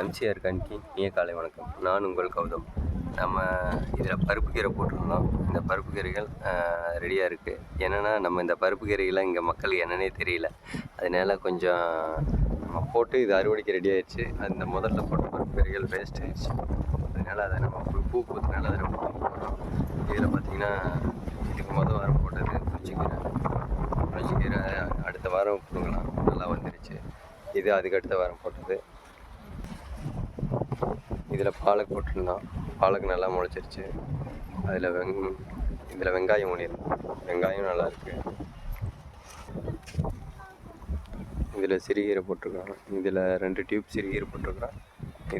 MCR கணிக்கு இனிய காலை வணக்கம். நான் உங்கள் கௌதம். நம்ம இதில் பருப்பு கீரை போட்டிருந்தோம். இந்த பருப்பு கீரைகள் ரெடியாக இருக்குது. என்னென்னா நம்ம இந்த பருப்பு கீரைகள்லாம் இங்கே மக்களுக்கு என்னன்னே தெரியல. அதனால் கொஞ்சம் நம்ம போட்டு இது அறுவடைக்கு ரெடி ஆகிடுச்சு. அந்த முதல்ல போட்ட பருப்பு கீரைகள் வேஸ்ட் ஆகிடுச்சு. அதனால் அதை நம்ம பூ பூத்துனால அதில் போடுறோம். இதில் பார்த்திங்கன்னா இதுக்கு வாரம் போட்டது புளிச்சக்கீரை அடுத்த வாரம் கொடுக்கலாம், நல்லா வந்துடுச்சு. இது அதுக்கு அடுத்த வாரம் போட்டது. இதில் பாலக் போட்டிருந்தோம். பாலக் நல்லா முளைச்சிருச்சு. இதில் வெங்காயம் ஊனியிருந்தோம். வெங்காயம் நல்லாயிருக்கு. இதில் சிறுகீரை போட்டிருக்கிறோம். இதில் 2 டியூப் சிறுகீரை போட்டிருக்கிறோம்.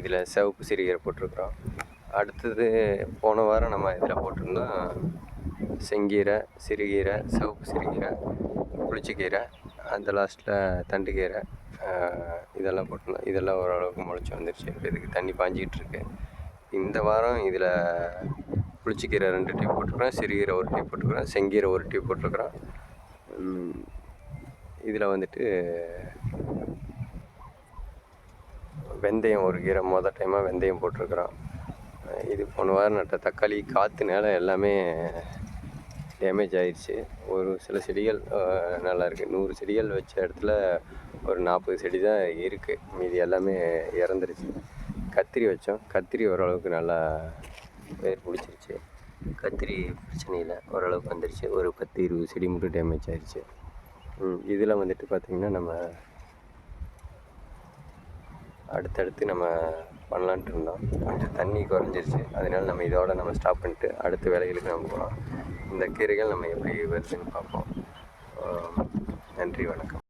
இதில் சிவப்பு சிறுகீரை போட்டிருக்கிறோம். அடுத்தது போன வாரம் நம்ம இதில் போட்டிருந்தோம் செங்கீரை, சிறுகீரை, சிவப்பு சிறுகீரை, புளிச்சக்கீரை, அந்த லாஸ்ட்டில் தண்டுக்கீரை, இதெல்லாம் போட்டிருந்தோம். இதெல்லாம் ஓரளவுக்கு முளைச்சி வந்துடுச்சு. இப்போ இதுக்கு தண்ணி பாய்ஞ்சிக்கிட்டு இருக்கு. இந்த வாரம் இதில் புளிச்சக்கீரை 2 டியூப் போட்டிருக்கிறோம், சிறுகீரை 1 டியூப் போட்டிருக்கிறோம், செங்கீரை 1 டியூப் போட்டிருக்கிறோம். இதில் வந்துட்டு வெந்தயம் 1 கீரை டைமாக வெந்தயம் போட்டிருக்கிறோம். இது போன வாரம் நட்ட தக்காளி காற்றுனால எல்லாமே டேமேஜ் ஆயிடுச்சு. ஒரு சில செடிகள் நல்லாயிருக்கு. 100 செடிகள் வச்ச இடத்துல ஒரு 40 செடி தான் இருக்குது. மீதி எல்லாமே இறந்துருச்சு. கத்திரி வச்சோம். கத்திரி ஓரளவுக்கு நல்லா வேர் பிடிச்சிருச்சு. கத்திரி பிரச்சனை இல்லை, ஓரளவுக்கு வந்துருச்சு. ஒரு 10-20 செடி மட்டும் டேமேஜ் ஆயிடுச்சு. இதில் வந்துட்டு பார்த்திங்கன்னா நம்ம அடுத்தடுத்து நம்ம பண்ணலான்ட்டு இருந்தோம். கொஞ்சம் தண்ணி குறைஞ்சிருச்சு. அதனால் நம்ம இதோட நம்ம ஸ்டாப் பண்ணிட்டு அடுத்த வேலைகளுக்கு நம்ம போகலாம். இந்த கீரைகள் நம்ம எப்படி வருதுன்னு பார்ப்போம். நன்றி, வணக்கம்.